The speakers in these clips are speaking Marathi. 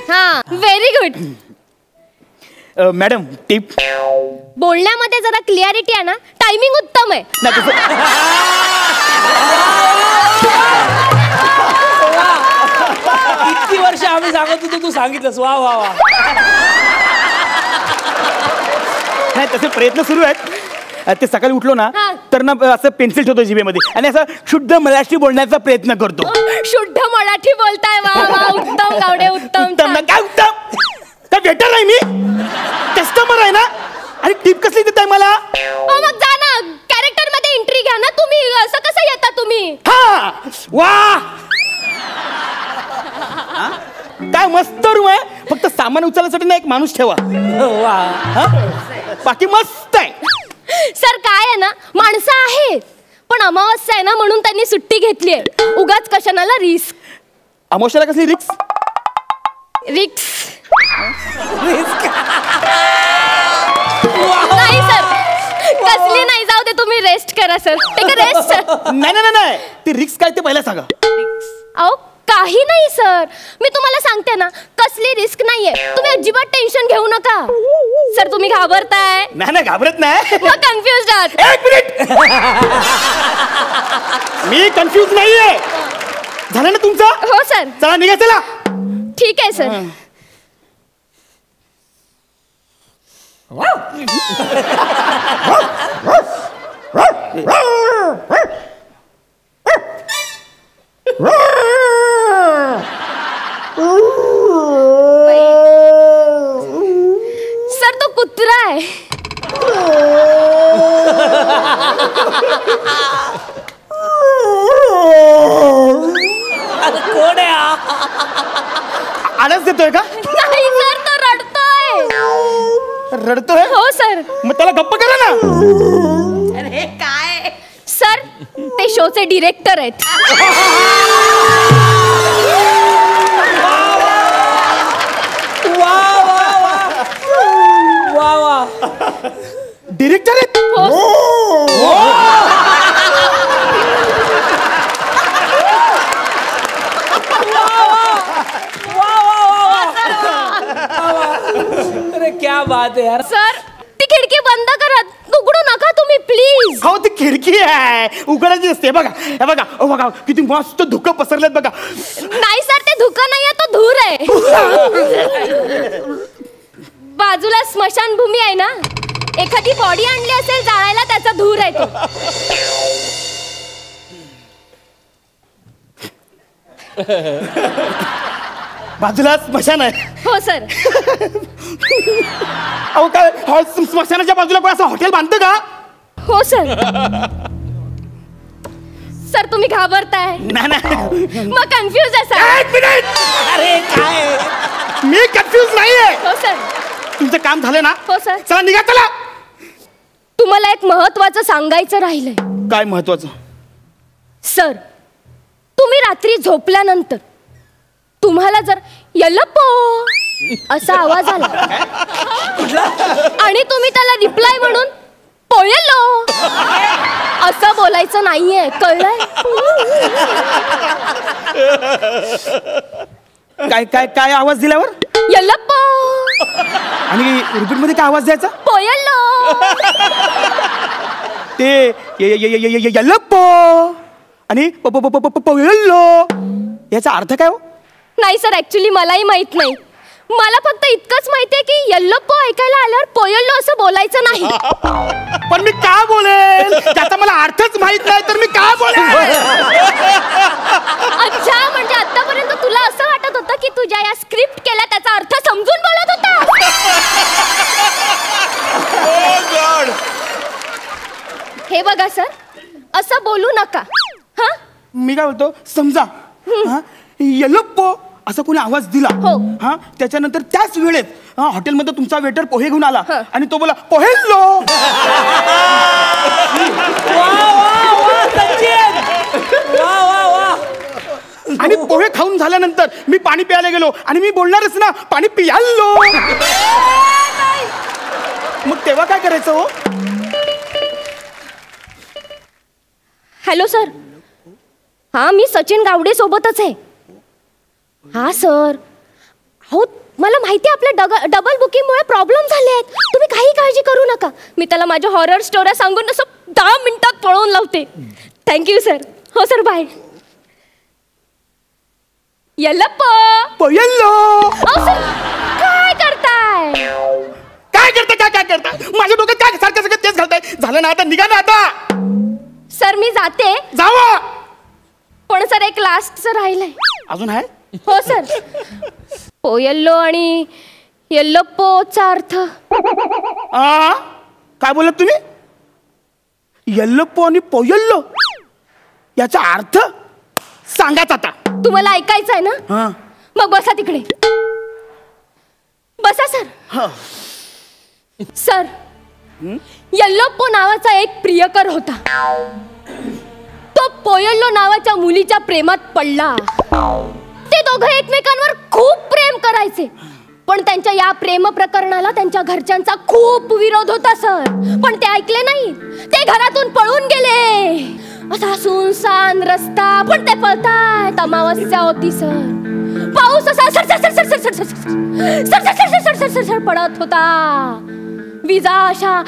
हा, व्हेरी गुड. Madam tip. बोलण्यामध्ये जरा क्लिअरिटी आहे ना, टायमिंग उत्तम आहे. किती वर्ष आम्ही सांगत होतो, तू सांगितलंस. वा वा वा. नाही तसे प्रयत्न सुरू आहेत. ते सकाळी उठलो ना तर ना असं पेन्सिल ठेवतो जिभेमध्ये आणि असं शुद्ध मराठी बोलण्याचा प्रयत्न करतो. शुद्ध मराठी बोलताय. वा वा, उत्तम गावडे, उत्तम. काय उत्तम? काय वेटर आहे मी? कस्टमर आहे ना. आणि टिप कसली देताय मला? मग जा ना, कॅरेक्टर मध्ये एंट्री घ्या ना तुम्ही. असं कसं येता तुम्ही? हा वा, काय मस्त रूम आहे. फक्त सामान उचलण्यासाठी ना एक माणूस ठेवा. वा, बाकी मस्त आहे. सर काय आहे ना, माणसं आहेत पण अमावस्या आहे ना म्हणून त्यांनी सुट्टी घेतली आहे. उगाच कशाला रिस्क. अमावस्याला कसली रिक्स? नाही सर, कसली नाही. जाऊ दे, तुम्ही रेस्ट करा sir. Take a rest sir. नाही ती रिक्स काय ते पहिला सांगा. अहो काही नाही सर, मी तुम्हाला सांगते ना, कसली रिस्क नाहीये. तुम्ही अजिबात टेन्शन घेऊ नका. सर तुम्ही घाबरताय? नाही घाबरत नाही. मग कन्फ्युज आहात. एक मिनिट. मी कन्फ्युज नाहीये. झालं ना तुमचं? हो सर. चला निघा. चला ठीक आहे सर. सर तो कुत्रा आहे. कोण आहे? आळस देतोय का? नाही सर, तो रडतोय. रडतोय? हो सर. मग त्याला गप्प करा ना. अरे काय सर, ते शोचे डिरेक्टर आहेत. डिरेक्टर आहेत? अरे क्या बात आहे यार. सर ती खिडकी बंद करा. उघडू नका तुम्ही प्लीज. हो ती खिडकी आहे, उघडायची असते. बघा बघा बघा किती मस्त धुकं पसरलेत बघा. नाही सर, ते धुकं नाहीये, तो धूर आहे. बाजूला स्मशानभूमी आहे ना, एखादी बॉडी आणली असेल जाळायला, त्याचा धूर आहे तो. बाजूला स्मशान आहे. हो सर. अहो काय स्मशानाच्या बाजूला कोण असं हॉटेल बांधतं का? हो सर. सर तुम्ही घाबरताय? नाही. मग कन्फ्युज आहे सर. एक मिनिट. अरे काय, मी कन्फ्युज नाहीये. हो सर. तुमचं काम झालं ना? हो सर. चला निघा. चला. तुम्हाला एक महत्वाचं सांगायचं राहिलंय. काय महत्वाचं? सर तुम्ही रात्री झोपल्यानंतर तुम्हाला जर यल्लप्पो असा आवाज आला आणि तुम्ही त्याला रिप्लाय म्हणून पोयल्लो असं बोलायचं नाहीये, कळलंय? काय काय काय आवाज दिल्यावर? यल्लप्पो. आणि रिपीट मध्ये काय आवाज द्यायचा? पोयल्लो. ते यल्लप्पो आणि पोयल्लो याचा अर्थ काय हो? नाही सर, ऍक्च्युली मलाही माहित नाही. मला फक्त इतकंच माहितीये की यल्लप्पो ऐकायला आल्यावर पोयल्लो असं बोलायचं नाही. पण मी काय बोलेल त्याचा मला अर्थच माहित नाही, तर मी काय बोलेल? अच्छा, म्हणजे आतापर्यंत तुला असं वाटत होतं की तुझ्या या स्क्रिप्ट केला त्याचा अर्थ समजून बोलत होता. हे बघा सर, असं बोलू नका. हा, मी काय बोलतो, समजा यल्लप्पो असा कोणी आवाज दिला, हा, त्याच्यानंतर त्याच वेळेत हॉटेलमध्ये तुमचा वेटर पोहे घेऊन आला आणि तो बोला पोहेल्लो. आणि पोहे खाऊन झाल्यानंतर मी पाणी प्यायला गेलो आणि मी बोलणारच ना, पाणी पियाल्लो. मग तेव्हा काय करायचं हो? Hello sir. हा, मी सचिन गावडे सोबतच आहे. हा सर, हो मला माहिती आहे आपल्या डबल बुकिंगमुळे प्रॉब्लेम झाले आहेत. तुम्ही काही काळजी करू नका. मी त्याला माझ्या हॉरर स्टोऱ्या सांगून असं 10 मिनिटात पळवून लावते. Thank you sir. हो सर बाय. यल्लप्पो पोयल्लो. सर काय करताय? काय करताय? माझ्या डोक्यात काय सारखं सगळं तेच घालताय. झालं ना आता, निघा ना आता. सर मी जाते. जावा. पण सर एक लास्टचं राहिलंय. अजून आहे? हो सर. पोयल्लो आणि यल्लप्पोचा अर्थ. काय बोलत तुम्ही? यल्लप्पो आणि पोयल्लो याचा अर्थ सांगाच आता. तुम्हाला ऐकायचं आहे ना? मग बसा तिकडे. बसा सर. सर यल्लप्पो नावाचा एक प्रियकर होता. तो पोयल्लो नावाच्या मुलीच्या प्रेमात पडला. ते दोघं एकमेकांवर खूप प्रेम करायचे. पण त्यांच्या या प्रेम प्रकरणाला त्यांच्या घरच्यांचा खूप विरोध होता सर. पण ते ऐकले नाही. ते घरातून पळून गेले. असा सुनसान रस्ता. पण ते पळतायत. अमावस्या होती सर. पाऊस असा सर पडत होता. विजा अशा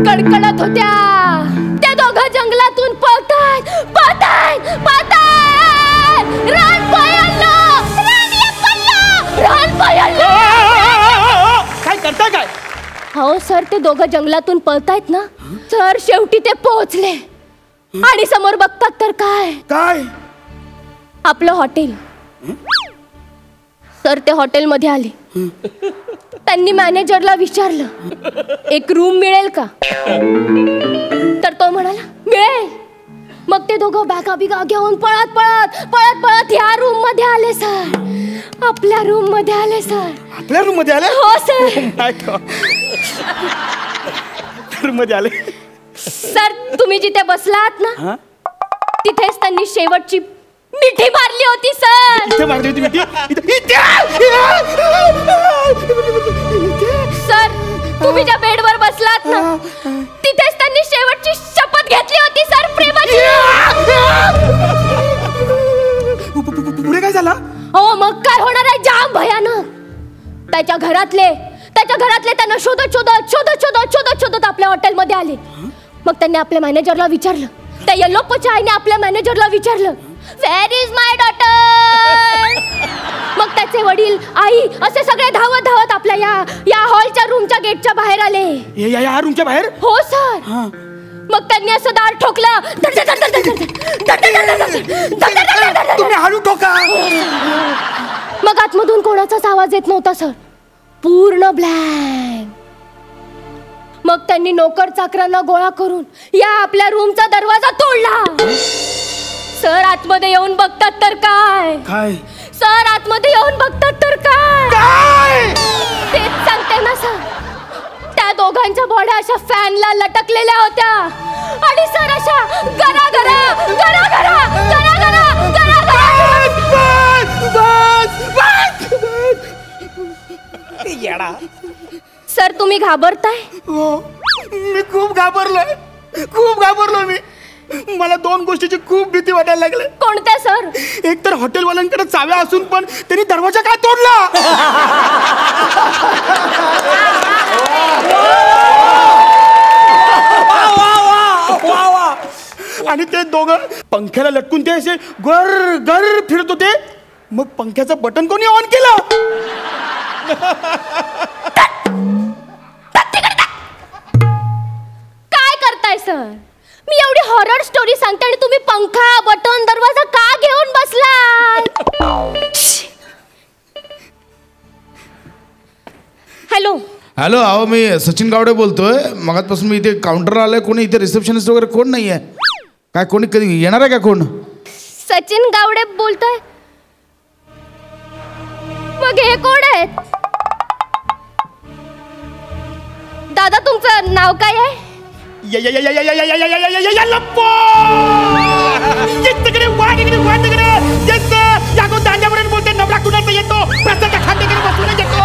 कडकडत होत्या. ते दोघं जंगलातून पळतायत. रान पोयल्लो. काय करताय काय? हो सर ते दोघं जंगलातून पळतायत ना सर. शेवटी ते पोहोचले आणि समोर बघतात तर काय आपलं हॉटेल. सर ते हॉटेलमध्ये आले. त्यांनी मॅनेजरला विचारलं एक रूम मिळेल का? तर तो म्हणाला मिळेल. मग ते दोघं बॅगा बिगा घेऊन पळत ह्या रूम मध्ये आले सर. आपल्या रूम मध्ये आले सर. आपल्या रूम मध्ये आले? हो सर. रूम मध्ये आले. सर तुम्ही जिथे बसलात ना तिथेच त्यांनी शेवटची मिठी मारली होती सर. इथे मारली होती मिठी? सर तुम्ही ज्या बेडवर बसलात ना तिथेच त्यांनी शेवटची शपथ घेतली होती सर प्रेमाची. पुढे काय झालं? हो मग काय होणार आहे जाम भयानक. त्याच्या घरातले त्यांना शोधत आपल्या हॉटेलमध्ये आले. मग त्यांनी आपल्या मॅनेजरला विचारलं. त्या यल्लप्पोच्या आईने आपल्या मॅनेजरला विचारलं वेअर इज माय डॉटर. मग त्याचे वडील आई असे सगळे धावत आपल्या या हॉलच्या रूमच्या गेटच्या बाहेर आले. या रूमच्या बाहेर? हो सर. मग त्यांनी असं दार ठोकलं. तुम्ही हळू ठोका. मग आतमधून कोणाचाच आवाज येत नव्हता सर. पूर्ण ब्लँक. मग त्यांनी नोकर चाकरांना गोळा करून या आपल्या रूमचा दरवाजा तोडला. सर आतमध्ये येऊन बघतात तर काय? सर आतमध्ये येऊन बघतात तर काय? तेच सांगते ना सर. त्या दोघांच्या बॉड्या अशा फॅनला लटकलेल्या होत्या आणि सर अशा गरा सर तुम्ही घाबरताय? हो मी खूप घाबरलो मी. मला 2 गोष्टीची खूप भीती वाटायला लागली. कोणत्या सर? एक तर हॉटेलवाल्यांकडे चाव्या असून पण त्यांनी दरवाजा काय तोडला. आणि ते दोघं पंख्याला लटकून ते असे गर फिरत होते. मग पंख्याचं बटन कोणी ऑन केलं? काय करताय सर? मी एवढी हॉरर स्टोरी सांगते आणि तुम्ही पंखा बटन दरवाजा का घेऊन बसलाय? हॅलो अहो मी सचिन गावडे बोलतोय. मगाचपासून मी इथे काउंटरला आलोय. कोणी इथे रिसेप्शनिस्ट वगैरे कोण नाही आहे काय? कोणी कधी येणार आहे का कोण? सचिन गावडे बोलतोय. मग हे कोण आहेत? दादा तुमचं नाव काय आहे? यल्लप्पो. बोलते नवरा कुणाचा येतो प्रसाद खांदेकडे बसून येतो.